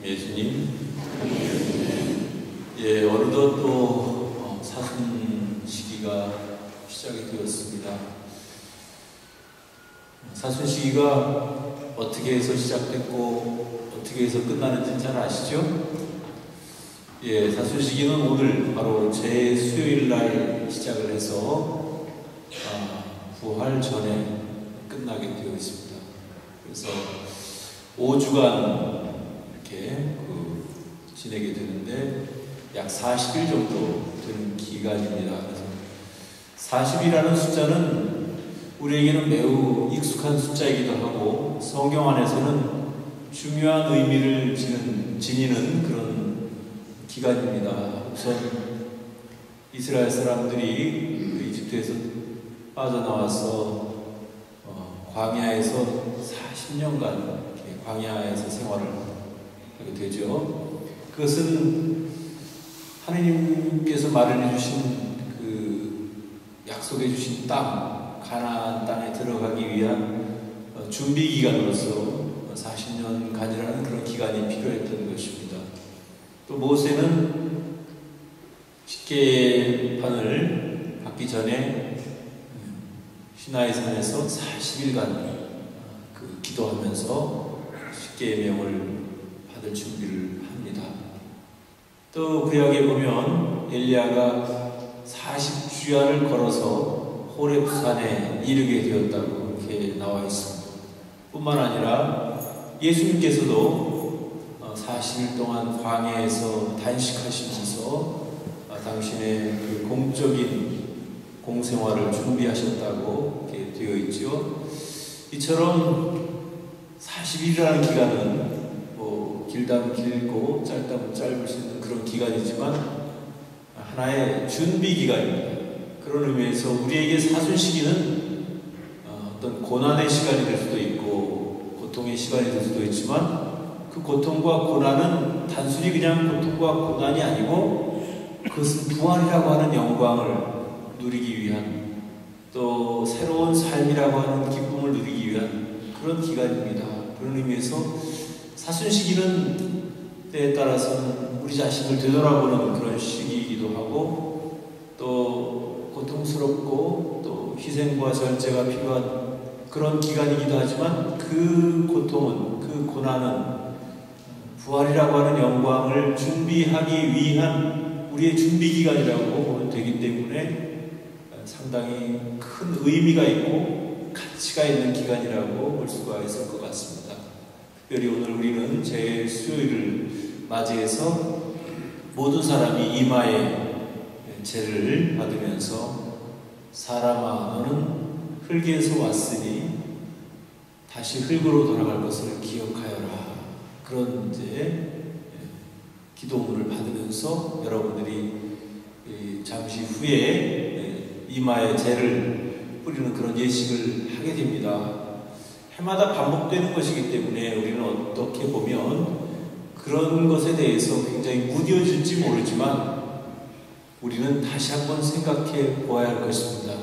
예수님, 어느덧 또 사순 시기가 시작이 되었습니다. 사순 시기가 어떻게 해서 시작됐고 어떻게 해서 끝나는지 잘 아시죠? 사순 시기는 오늘 바로 제수요일 날 시작을 해서 부활 전에 끝나게 되어 있습니다. 그래서 5주간 이렇게 지내게 되는데 약 40일 정도 되는 기간입니다. 그래서 40이라는 숫자는 우리에게는 매우 익숙한 숫자이기도 하고 성경 안에서는 중요한 의미를 지니는 그런 기간입니다. 우선 이스라엘 사람들이 이집트에서 빠져나와서 광야에서 40년간 광야에서 생활을 하게 되죠. 그것은 하느님께서 마련해 주신 약속해 주신 땅, 가나안 땅에 들어가기 위한 준비 기간으로서 40년간이라는 그런 기간이 필요했던 것입니다. 또 모세는 십계판을 받기 전에 시나이 산에서 40일간 기도하면서 십계명을 받을 준비를 합니다. 또 구약에 보면 엘리야가 40주야를 걸어서 호렙산에 이르게 되었다고 이렇게 나와 있습니다. 뿐만 아니라 예수님께서도 40일 동안 광야에서 단식하시면서 당신의 공적인 공생활을 준비하셨다고 이렇게 되어 있죠. 이처럼 40일이라는 기간은 길다면 길고 짧다면 짧을 수 있는 그런 기간이지만 하나의 준비 기간입니다. 그런 의미에서 우리에게 사순 시기는 어떤 고난의 시간이 될 수도 있고 고통의 시간이 될 수도 있지만 그 고통과 고난은 단순히 그냥 고통과 고난이 아니고 그것은 부활이라고 하는 영광을 누리기 위한 또 새로운 삶이라고 하는 기쁨을 누리기 위한 그런 기간입니다. 그런 의미에서 사순 시기는 때에 따라서는 우리 자신을 되돌아보는 그런 시기이기도 하고 또 고통스럽고 또 희생과 절제가 필요한 그런 기간이기도 하지만 그 고통은, 그 고난은 부활이라고 하는 영광을 준비하기 위한 우리의 준비 기간이라고 보면 되기 때문에 상당히 큰 의미가 있고 가치가 있는 기간이라고 볼 수가 있을 것 같습니다. 특별히 오늘 우리는 제수요일을 맞이해서 모든 사람이 이마에 제를 받으면서 사람아 너는 흙에서 왔으니 다시 흙으로 돌아갈 것을 기억하여라. 그런 기도문을 받으면서 여러분들이 잠시 후에 이마에 제를 뿌리는 그런 예식을 하게 됩니다. 해마다 반복되는 것이기 때문에 우리는 어떻게 보면 그런 것에 대해서 굉장히 무뎌질지 모르지만 우리는 다시 한번 생각해 보아야 할 것입니다.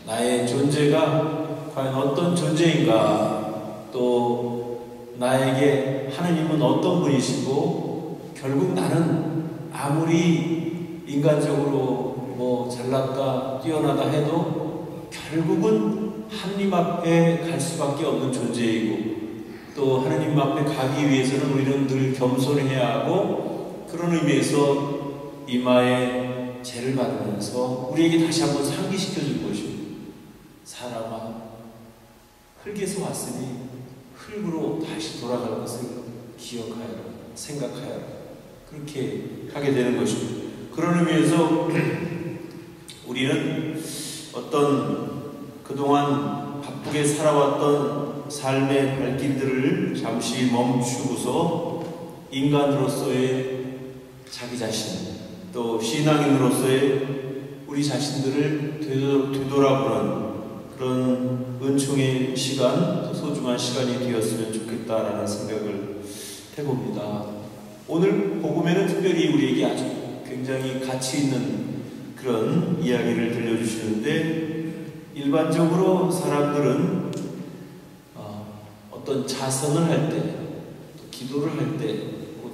나의 존재가 과연 어떤 존재인가, 또 나에게 하느님은 어떤 분이시고 결국 나는 아무리 인간적으로 잘났다 뛰어나다 해도 결국은 하느님 앞에 갈 수밖에 없는 존재이고 또 하느님 앞에 가기 위해서는 우리는 늘 겸손해야 하고 그런 의미에서 이마에 제를 받으면서 우리에게 다시 한번 상기시켜 줄 것입니다. 사람아 흙에서 왔으니 흙으로 다시 돌아갈 것을 기억하여라, 생각하여라. 그렇게 하게 되는 것입니다. 그런 의미에서 우리는 어떤 그동안 바쁘게 살아왔던 삶의 발길들을 잠시 멈추고서 인간으로서의 자기 자신 또 신앙인으로서의 우리 자신들을 되돌아보는 그런 은총의 시간, 또 소중한 시간이 되었으면 좋겠다라는 생각을 해봅니다. 오늘 복음에는 특별히 우리에게 아주 굉장히 가치 있는 그런 이야기를 들려주시는데 일반적으로 사람들은 어떤 자선을 할 때, 또 기도를 할 때,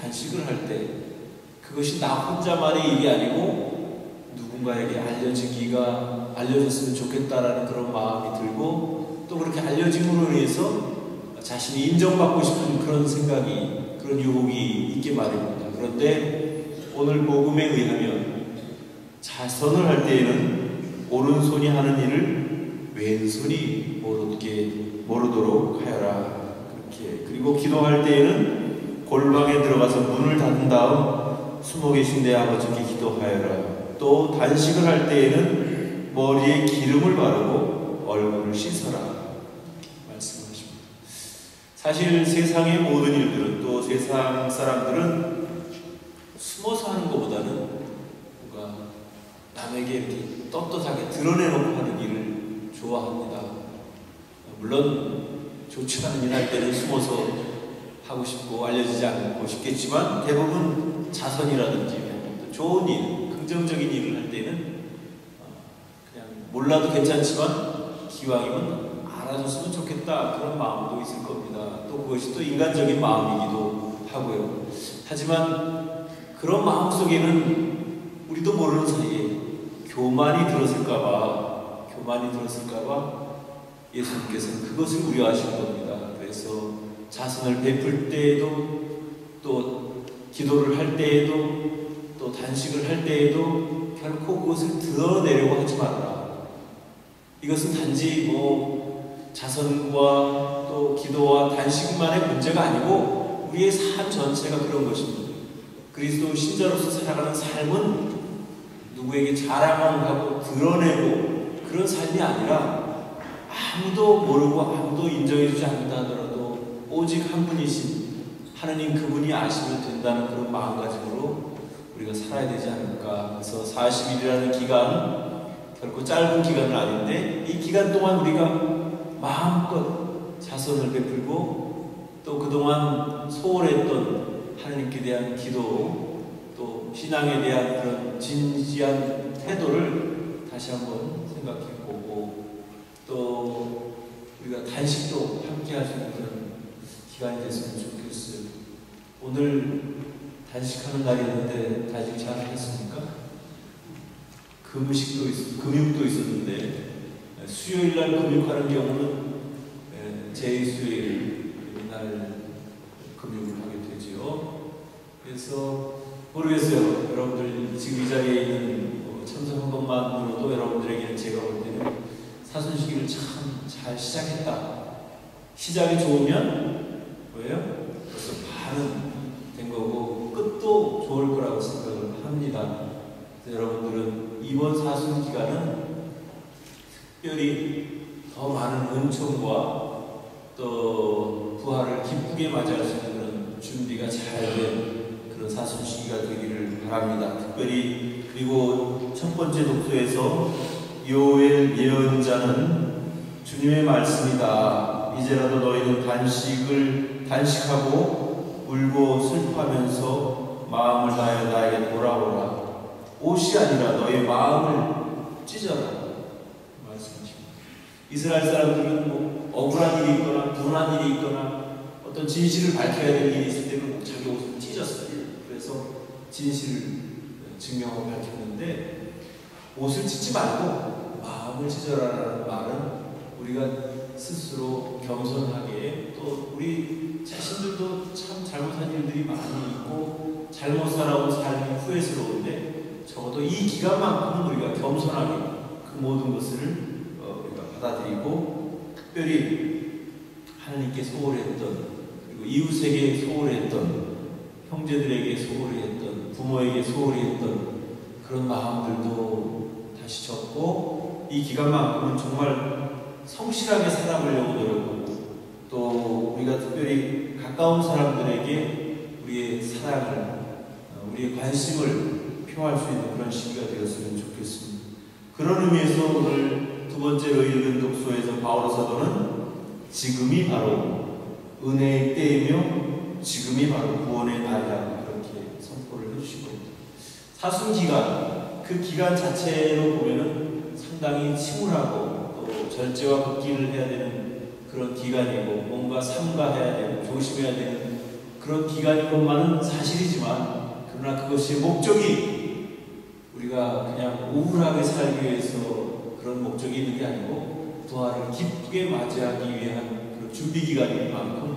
단식을 할 때 그것이 나 혼자만의 일이 아니고 누군가에게 알려졌으면 좋겠다라는 그런 마음이 들고, 또 그렇게 알려짐으로 인해서 자신이 인정받고 싶은 그런 생각이, 그런 유혹이 있게 마련입니다. 그런데 오늘 복음에 의하면 자선을 할 때에는 오른손이 하는 일을 왼손이 모르도록 하여라. 그렇게. 그리고 기도할 때에는 골방에 들어가서 문을 닫은 다음 숨어 계신 내 아버지께 기도하여라. 또 단식을 할 때에는 머리에 기름을 바르고 얼굴을 씻어라. 말씀하십니다. 사실 세상의 모든 일들은, 또 세상 사람들은 숨어서 하는 것보다는 뭔가 남에게 이렇게 떳떳하게 드러내놓고 하는 일을 좋아합니다. 물론 좋지 않은 일 할 때는 숨어서 하고 싶고 알려지지 않고 싶겠지만, 대부분 자선이라든지 좋은 일, 긍정적인 일을 할 때는 그냥 몰라도 괜찮지만 기왕이면 알아줬으면 좋겠다, 그런 마음도 있을 겁니다. 또 그것이 또 인간적인 마음이기도 하고요. 하지만 그런 마음 속에는 우리도 모르는 사이에 교만이 들었을까봐 예수님께서는 그것을 우려하시는 겁니다. 그래서 자선을 베풀 때에도, 또 기도를 할 때에도, 또 단식을 할 때에도 결코 그것을 드러내려고 하지 말아라. 이것은 단지 자선과 또 기도와 단식만의 문제가 아니고 우리의 삶 전체가 그런 것입니다. 그리스도 신자로서 살아가는 삶은 누구에게 자랑하고 드러내고 그런 삶이 아니라, 아무도 모르고 아무도 인정해주지 않는다 하더라도 오직 한 분이신 하느님, 그분이 아시면 된다는 그런 마음가짐으로 우리가 살아야 되지 않을까. 그래서 40일이라는 기간, 결코 짧은 기간은 아닌데, 이 기간 동안 우리가 마음껏 자선을 베풀고, 또 그동안 소홀했던 하느님께 대한 기도, 또 신앙에 대한 그런 진지한 태도를 다시 한번 생각해보고, 또 우리가 단식도 함께 할 수 있는 그런 기간이 됐으면 좋겠어요. 오늘 단식하는 날이었는데 단식 잘 하셨습니까? 금육도 있었는데, 수요일날 금육하는 경우는 제2수요일 날 금육을 하게 되지요. 그래서 모르겠어요. 여러분들 지금 이 자리에 있는 참석한 것만으로도 여러분들에게는 제가 볼 때는 사순시기를 참 잘 시작했다. 시작이 좋으면 뭐예요? 벌써 반은 된 거고 끝도 좋을 거라고 생각을 합니다. 그래서 여러분들은 이번 사순 기간은 특별히 더 많은 은총과 또 부활을 기쁘게 맞이할 수 있는 그런 준비가 잘 된 그런 사순 시기가 되기를 바랍니다. 특별히, 그리고 첫 번째 독서에서 요엘 예언자는 주님의 말씀이다. 이제라도 너희는 단식하고 울고 슬퍼하면서 마음을 다하여 나에게 돌아오라. 옷이 아니라 너희 마음을 찢어라. 말씀하십니다. 이스라엘 사람들은 억울한 일이 있거나 분한 일이 있거나 어떤 진실을 밝혀야 될 일이 있을 때는 자기 옷을 찢었어요. 그래서 진실을 증명하고 밝혔는데, 옷을 찢지 말고 마음을 찢어라라는 말은 우리가 스스로 겸손하게, 또 우리 자신들도 참 잘못한 일들이 많이 있고 잘못 살아온 삶이 후회스러운데, 적어도 이 기간만큼은 우리가 겸손하게 그 모든 것을 우리가 받아들이고, 특별히 하나님께 소홀했던, 그리고 이웃에게 소홀했던, 형제들에게 소홀히 했던, 부모에게 소홀히 했던 그런 마음들도 다시 접고, 이 기간만큼은 정말 성실하게 살아보려고 노력하고, 또 우리가 특별히 가까운 사람들에게 우리의 사랑을, 우리의 관심을 표할 수 있는 그런 시기가 되었으면 좋겠습니다. 그런 의미에서 오늘 두 번째로 읽은 독서에서 바울 사도는 지금이 바로 은혜의 때이며 지금이 바로 구원의 날이라고 그렇게 선포를 해주신 겁니다. 사순 기간, 그 기간 자체로 보면은 상당히 침울하고 또 절제와 극기를 해야 되는 그런 기간이고, 뭔가 삼가해야 되는, 조심해야 되는 그런 기간인 것만은 사실이지만, 그러나 그것이 목적이 우리가 그냥 우울하게 살기 위해서 그런 목적이 있는 게 아니고 부활을 기쁘게 맞이하기 위한 그런 준비 기간인 만큼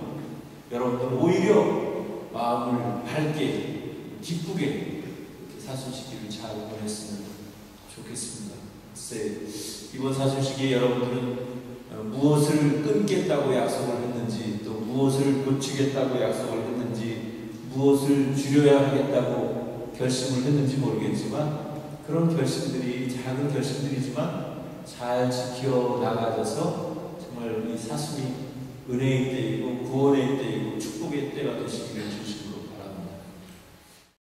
여러분들 오히려 마음을 밝게 기쁘게 사순시기를 잘 보냈으면 좋겠습니다. 글쎄, 이번 사순시기에 여러분들은 무엇을 끊겠다고 약속을 했는지, 또 무엇을 고치겠다고 약속을 했는지, 무엇을 줄여야 하겠다고 결심을 했는지 모르겠지만, 그런 결심들이 작은 결심들이지만 잘 지켜나가져서 정말 이 사순이 은혜의 때이고 구원의 때이고 축복의 때가 되시기를 주시옵소서.